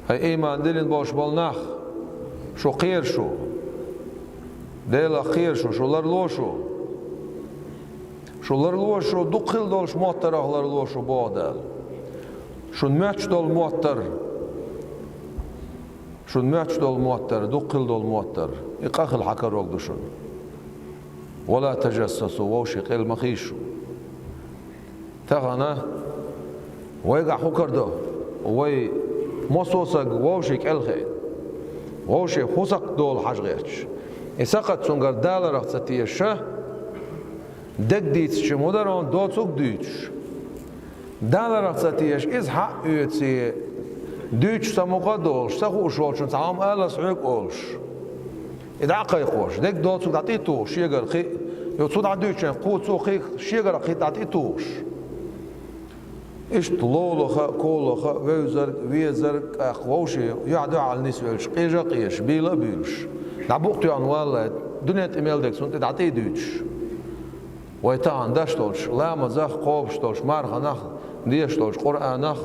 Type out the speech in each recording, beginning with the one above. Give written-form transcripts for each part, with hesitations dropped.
هاي إيمان دلين باش بالنخ شو قير شو ديلا خير شو لر شو دقل دولش موتر أهلر لوشو بادل شو نماتش دول موتر دقل دول موتر يقاخل حكا روك دوشن ولا تجسسوا ووشي قيل مخيشو تغنى ويقع حكردو وي مصوصق ووشيك الخير ووشي خسق دول حاج غيرش إساقت سنگر دالر اختتيشه دك ديتش شمودرون دوتسوك ديتش دالر اختتيش إز حق يتسي ديتش سموقا دولش سخوش ولشن سعام ألس عيق أولش إدعاقا يخوش دك دوتسوك دعطيتوش يقر خي يوتسو دعديتشن قوتسو خي شيقر خي دعطيتوش إيش طلولخا كولخا ويزرك أخوشي يعدو على النسويلش قيجا قيش بيلا بيلش دعبوقتو عن والله دنيا إيميل ديك سنت دعطي دوتش ويتان داشتولش لاما زخ قوبشتولش مارخا نخ ديشتولش قرآن نخ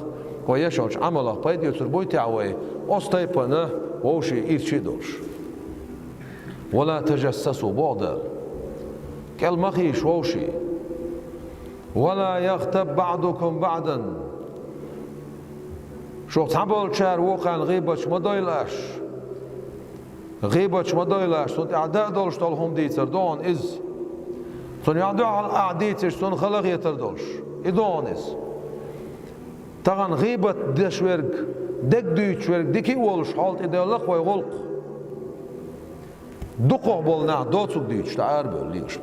ويشولش عمله بايد يوتر بويتي عوي أستيبنا ووشي إيرشي دولش ولا تجسسوا بعضا كالمخيش ووشي ولا يغتب بعضكم بعضا شو تعبول شار وقعن غيبتش ما دويلاش سنت أعداء دولش طولهم ديتر دون إز سن يعدو على الأعديتش سن خلق يتردولش إدون إز تغن غيبت دشورك دك دويتشورك ديكي ولش حالت إدولق ويغلق دقوع بولنا دوتسوك ديتش تعاربل ليش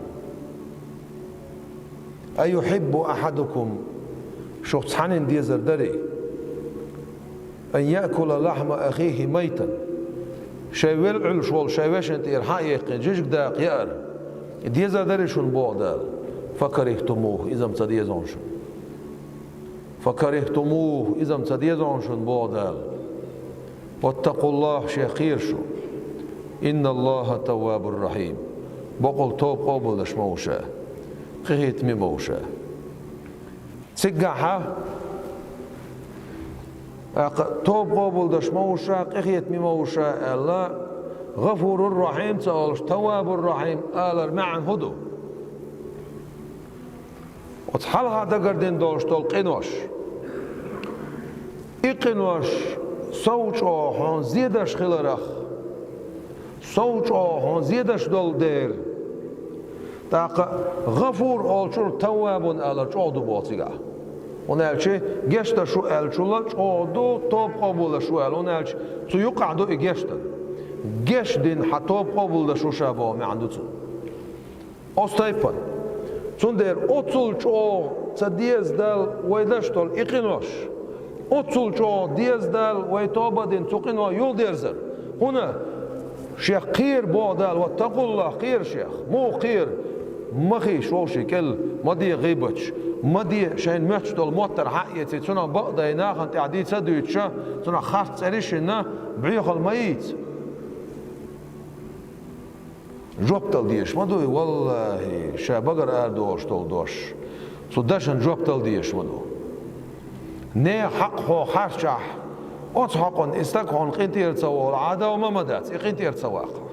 أيحب أحدكم شو تحنن ديزر دري أن يأكل لحم أخيه ميتا شايويل علشول شايوش انت إرحاء يقين جيجك داق يأر ديزر دري شون بوعدال فكرهتموه إذا متديزون شون بوعدال واتقوا الله شيخير شو إن الله تواب الرحيم بقول توب قبل دشموشا قهيت مموشا تسقعها توب قبل دشموشا قهيت مموشا الله غفور الرحيم تقولش تواب الرحيم آلر معن هدو وتحلها دقردين دولش تول قنوش إقنوش صوت هون زيدش خلرخ صوت هون زيدش دول دير تاق غفور أولشور تواب آلر چودو بوتيغا ونالشي جشتا شو ألشولا چودو توب قبول شو أل ونالش تو يقعدو إجشتا جش دين حتوب قبول شو شابو معندو تو أستيبن تندر أتصل چو تديز دال ويدشتول إقنوش أتصل چو ديز دال ويتوبا دين تقنوا يول ديرزر هنا شيخ قير بودال واتقوا الله قير شيخ مو قير مخي شوشي كل مدي غيبتش مدي شين ماتشتول موتر حقيتي تنا بقدا يناخن تعدي تدويتشا تنا خاص تريشنا بعيخ الميت جوبتل ديش مدوي والله شابقر اردوش تول دوش صداشن جوبتل ديش مدو نه حق هو خارشح أصحقن استكهن قنتير تسوى العادة وما مدات قنتير تسواق